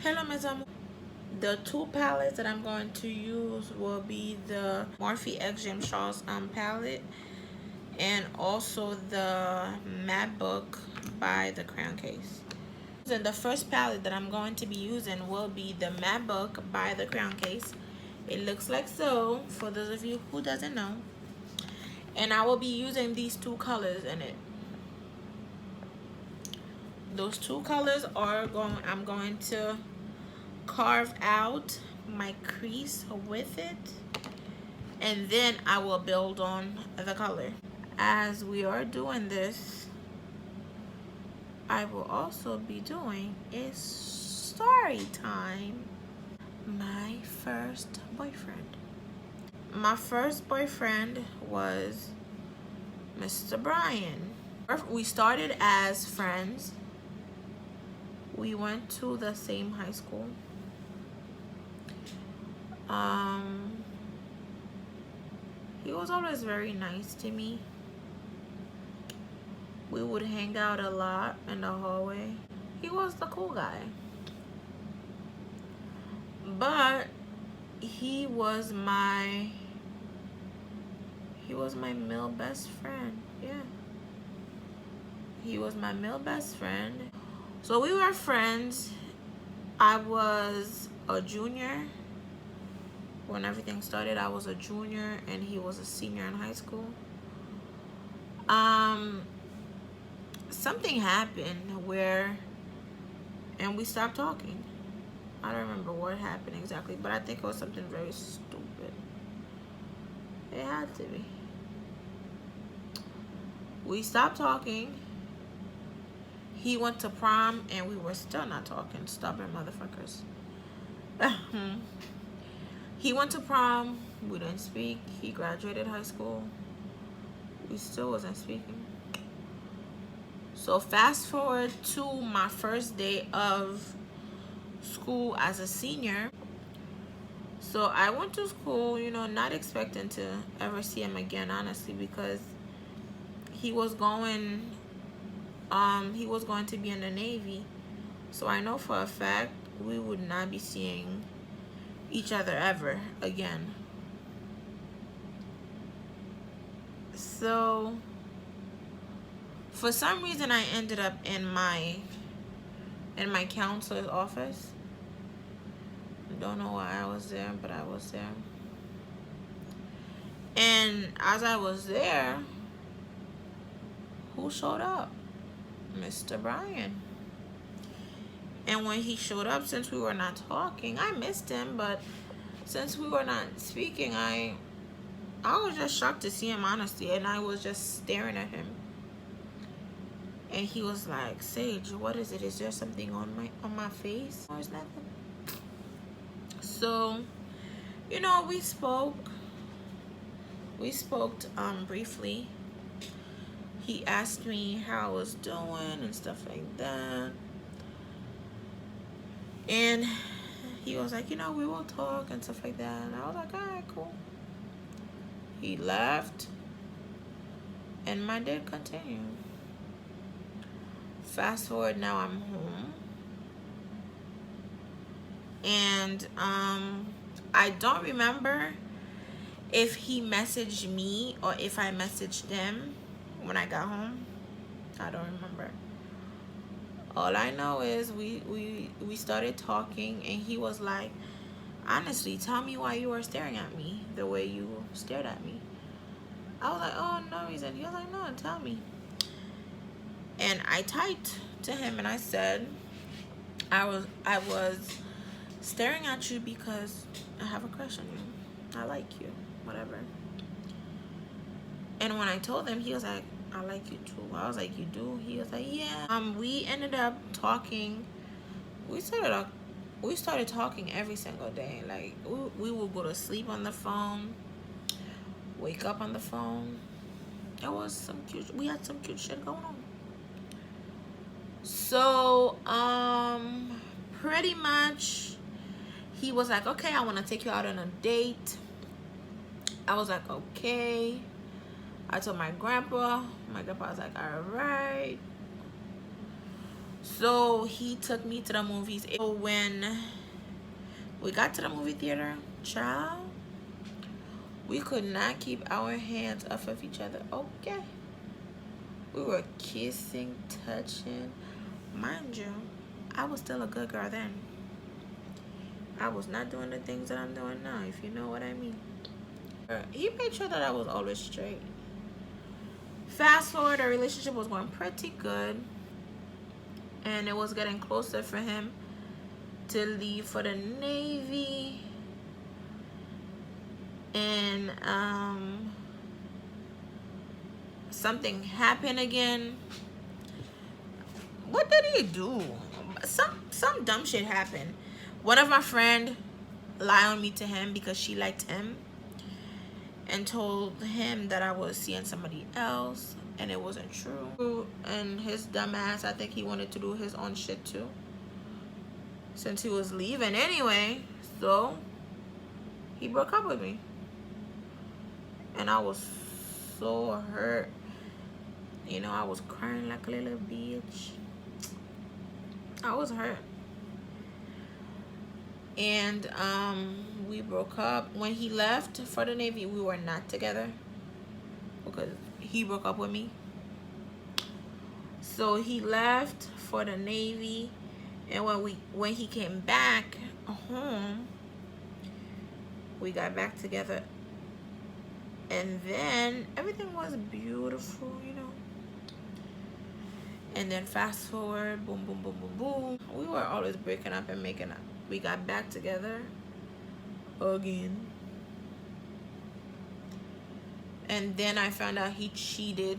Hello, mes amours. The two palettes that I'm going to use will be the Morphe X Gem Shawls palette and also the Matte Book by the Crown Case. And the first palette that I'm going to be using will be the Matte Book by the Crown Case. It looks like so, for those of you who doesn't know. And I will be using these two colors in it. Those two colors are I'm going to carve out my crease with it, and then I will build on the color. As we are doing this, I will also be doing a story time. My first boyfriend. My first boyfriend was Mr. Brian. We started as friends. We went to the same high school. He was always very nice to me. We would hang out a lot in the hallway. He was the cool guy. But he was my male best friend. Yeah. He was my male best friend. So we were friends. I was a junior. When everything started, I was a junior and he was a senior in high school. Something happened and we stopped talking. I don't remember what happened exactly, but I think it was something very stupid. It had to be. We stopped talking. He went to prom and we were still not talking. Stubborn motherfuckers. He went to prom. We didn't speak. He graduated high school. We still wasn't speaking. So fast forward to my first day of school as a senior. So I went to school, you know, not expecting to ever see him again, honestly, because he was going to be in the Navy. So I know for a fact we would not be seeing each other ever again. So for some reason I ended up in my counselor's office. Don't know why I was there, but I was there. And as I was there, who showed up? Mr. Brian. And when he showed up, since we were not talking, I missed him, but since we were not speaking, I was just shocked to see him, honestly, and I was just staring at him. And he was like, "Sage, what is it? Is there something on my face?" Or is nothing. So, you know, we spoke briefly. He asked me how I was doing and stuff like that. And he was like, you know, we will talk and stuff like that. And I was like, all right, cool. He left. And my day continued. Fast forward, now I'm home. And I don't remember if he messaged me or if I messaged him when I got home. I don't remember. All I know is we started talking, and he was like, honestly, tell me why you were staring at me the way you stared at me. I was like, oh, no reason. He was like, no, tell me. And I typed to him and I said, I was staring at you because I have a crush on you. I like you, whatever. And when I told him, he was like, I like you too. I was like, you do? He was like, yeah. We ended up talking. We started talking every single day. Like, we would go to sleep on the phone, wake up on the phone. We had some cute shit going on. So, pretty much, he was like, okay, I want to take you out on a date. I was like, okay. I told my grandpa was like, all right. So he took me to the movies. So when we got to the movie theater, child, we could not keep our hands off of each other. Okay. We were kissing, touching. Mind you, I was still a good girl then. I was not doing the things that I'm doing now, if you know what I mean. He made sure that I was always straight. Fast forward, our relationship was going pretty good. And it was getting closer for him to leave for the Navy. And something happened again. What did he do? Some dumb shit happened. One of my friend lied on me to him because she liked him and told him that I was seeing somebody else, and it wasn't true. And his dumb ass, I think he wanted to do his own shit too, since he was leaving anyway. So he broke up with me, and I was so hurt. You know, I was crying like a little bitch. I was hurt. And we broke up. When he left for the Navy, we were not together because he broke up with me. So he left for the Navy, and when he came back home, we got back together, and then everything was beautiful, you know. And then fast forward, boom, boom, boom, boom, boom. We were always breaking up and making up. We got back together again. And then I found out he cheated.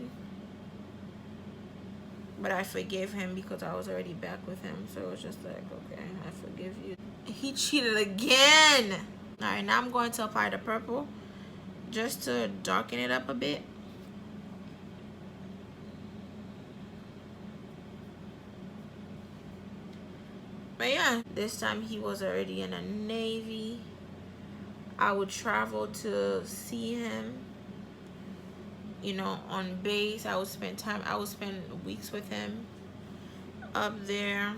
But I forgave him because I was already back with him. So it was just like, okay, I forgive you. He cheated again. Alright, now I'm going to apply the purple just to darken it up a bit. But yeah, this time he was already in the Navy. I would travel to see him, you know, on base. I would spend weeks with him up there,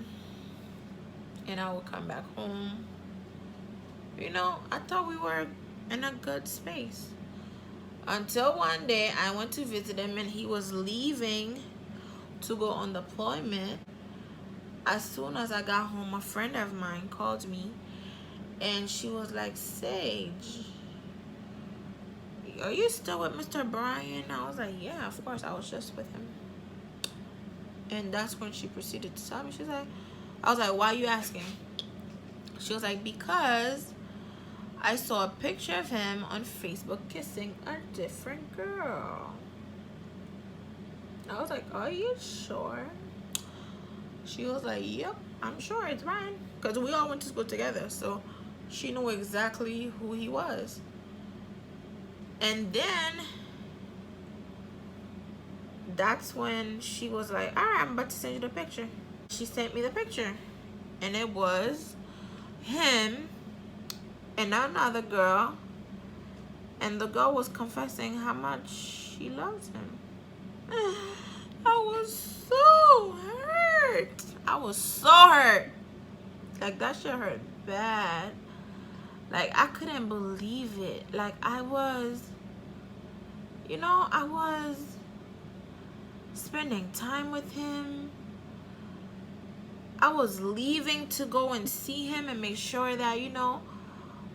and I would come back home. You know, I thought we were in a good space. Until one day I went to visit him, and he was leaving to go on deployment. As soon as I got home, a friend of mine called me, and she was like, Sage, are you still with Mr. Brian? I was like, yeah, of course, I was just with him. And that's when she proceeded to tell me. She's like, I was like, why are you asking? She was like, because I saw a picture of him on Facebook kissing a different girl. I was like, are you sure? She was like, yep, I'm sure it's mine. Because we all went to school together. So she knew exactly who he was. And then that's when she was like, all right, I'm about to send you the picture. She sent me the picture. And it was him and another girl. And the girl was confessing how much she loves him. I was so hurt. I was so hurt. Like, that shit hurt bad. Like, I couldn't believe it. Like, I was, you know, I was spending time with him. I was leaving to go and see him and make sure that, you know,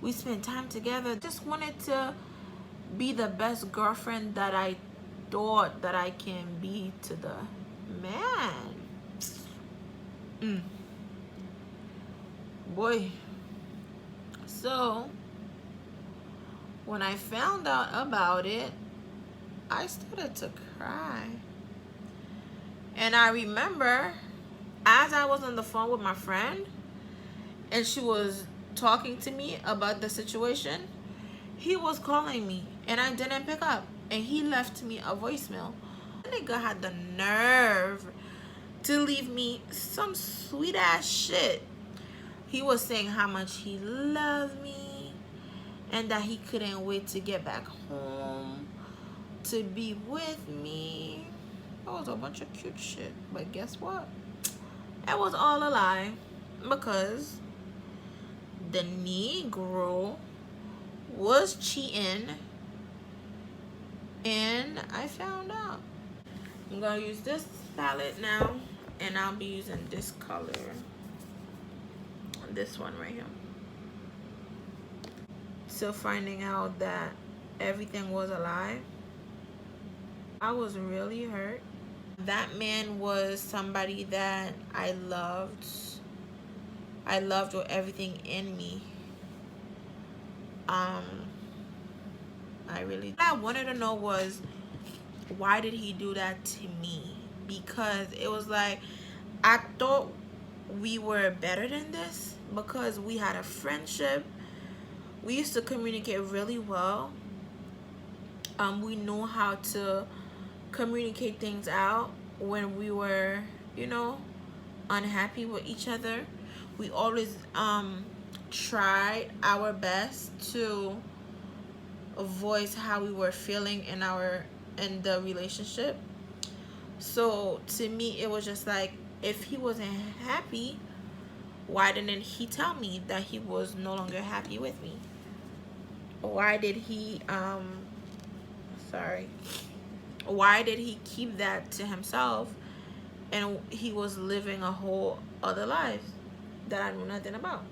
we spent time together. Just wanted to be the best girlfriend that I thought that I can be to the man. Boy. So when I found out about it, I started to cry. And I remember as I was on the phone with my friend and she was talking to me about the situation, he was calling me and I didn't pick up, and he left me a voicemail. The nigga had the nerve to leave me some sweet ass shit. He was saying how much he loved me and that he couldn't wait to get back home to be with me. That was a bunch of cute shit. But guess what? It was all a lie because the Negro was cheating and I found out. I'm gonna use this palette now, and I'll be using this color, this one right here. So finding out that everything was a lie, I was really hurt. That man was somebody that I loved. I loved with everything in me. What I wanted to know was, why did he do that to me? Because it was like, I thought we were better than this because we had a friendship. We used to communicate really well. We knew how to communicate things out when we were, you know, unhappy with each other. We always tried our best to voice how we were feeling in the relationship. So to me, it was just like, if he wasn't happy, why didn't he tell me that he was no longer happy with me? Why did he why did he keep that to himself, and he was living a whole other life that I knew nothing about?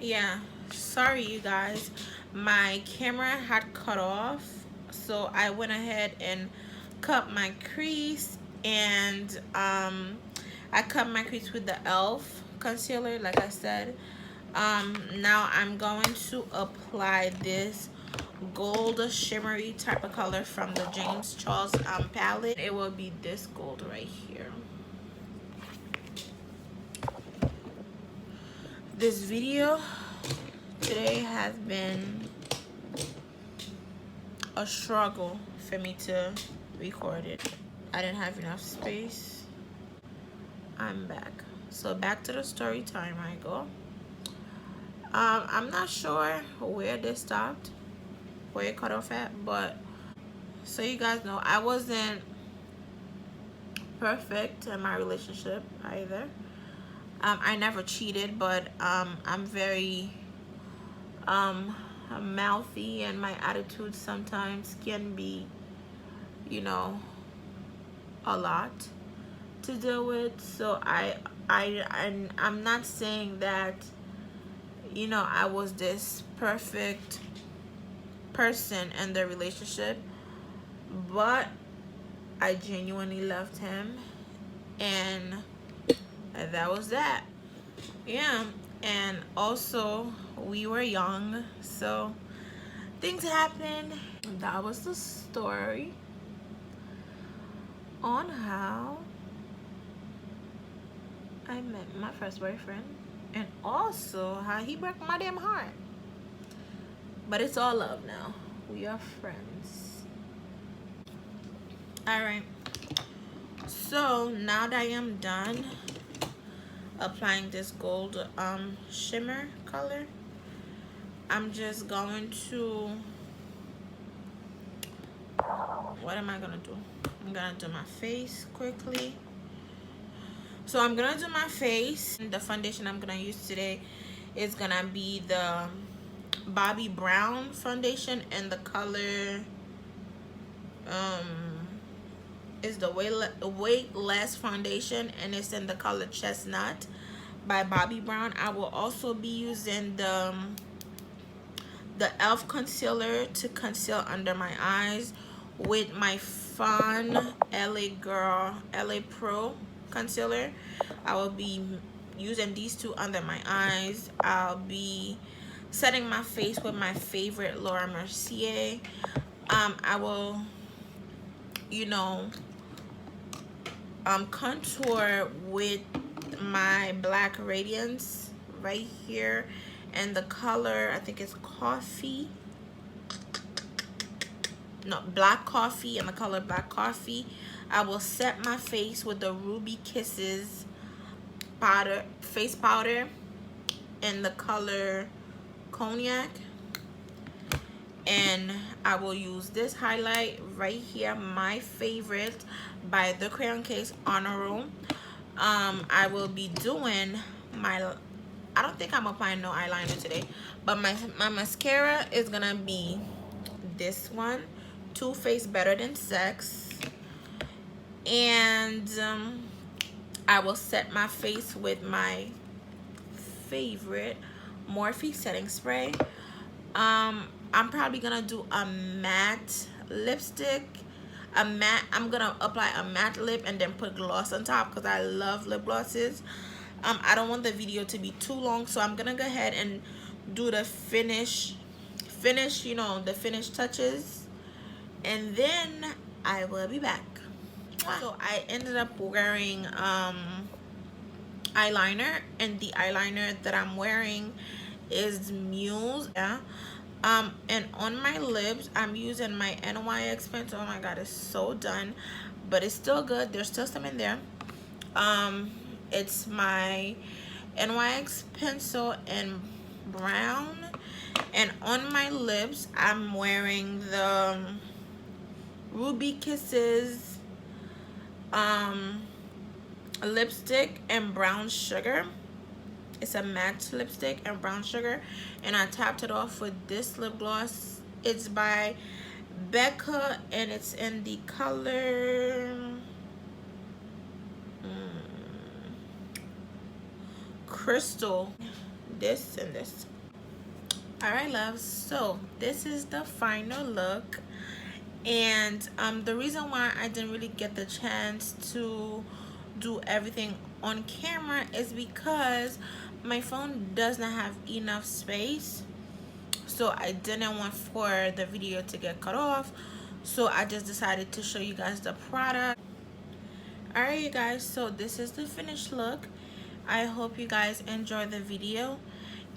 Yeah, sorry you guys, my camera had cut off, so I went ahead and cut my crease, and I cut my crease with the elf concealer, like I said. Now I'm going to apply this gold shimmery type of color from the James Charles palette. It will be this gold right here. This video today has been a struggle for me to record it. I didn't have enough space. I'm back. So back to the story time I go. I'm not sure where this stopped, where it cut off at, but so you guys know, I wasn't perfect in my relationship either. I never cheated, but I'm very mouthy, and my attitude sometimes can be, you know, a lot to deal with. So I'm not saying that, you know, I was this perfect person in the relationship, but I genuinely loved him, and that was that. Yeah, and also we were young, so things happened. That was the story on how I met my first boyfriend, and also how he broke my damn heart. But it's all love now. We are friends. Alright, so now that I am done applying this gold shimmer color, I'm just going to, what am I gonna do? I'm gonna do my face quickly. So I'm gonna do my face. The foundation I'm gonna use today is gonna be the Bobbi Brown foundation, and the color is the Weightless foundation, and it's in the color Chestnut by Bobbi Brown. I will also be using the elf concealer to conceal under my eyes with my Fawn LA Pro concealer. I will be using these two under my eyes. I'll be setting my face with my favorite Laura Mercier. I will, you know, contour with my Black Radiance right here, and the color, I think it's Black Coffee, and the color Black Coffee. I will set my face with the Ruby Kisses face powder in the color Cognac, And I will use this highlight right here, my favorite, by the Crayon Case Honor Roll. I will be doing my, I don't think I'm applying no eyeliner today, but my mascara is gonna be this one, Too Faced Better Than Sex. And I will set my face with my favorite Morphe setting spray. I'm probably gonna do a matte lipstick, I'm gonna apply a matte lip and then put gloss on top because I love lip glosses. I don't want the video to be too long, so I'm gonna go ahead and do the finish, you know, the finish touches, and then I will be back. So I ended up wearing eyeliner, and the eyeliner that I'm wearing is Muse. Yeah. And on my lips I'm using my NYX pencil. Oh my god, it's so done, but it's still good. There's still some in there. It's my NYX pencil in brown, and on my lips I'm wearing the Ruby Kisses lipstick and brown sugar. It's a matte lipstick and brown sugar, and I topped it off with this lip gloss. It's by Becca, and it's in the color Crystal. This and this. Alright, loves, so this is the final look. And the reason why I didn't really get the chance to do everything on camera is because my phone does not have enough space, so I didn't want for the video to get cut off, so I just decided to show you guys the product. Alright, you guys, so this is the finished look. I hope you guys enjoy the video,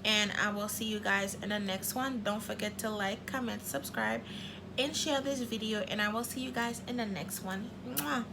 and I will see you guys in the next one. Don't forget to like, comment, subscribe, and share this video, and I will see you guys in the next one. Mwah.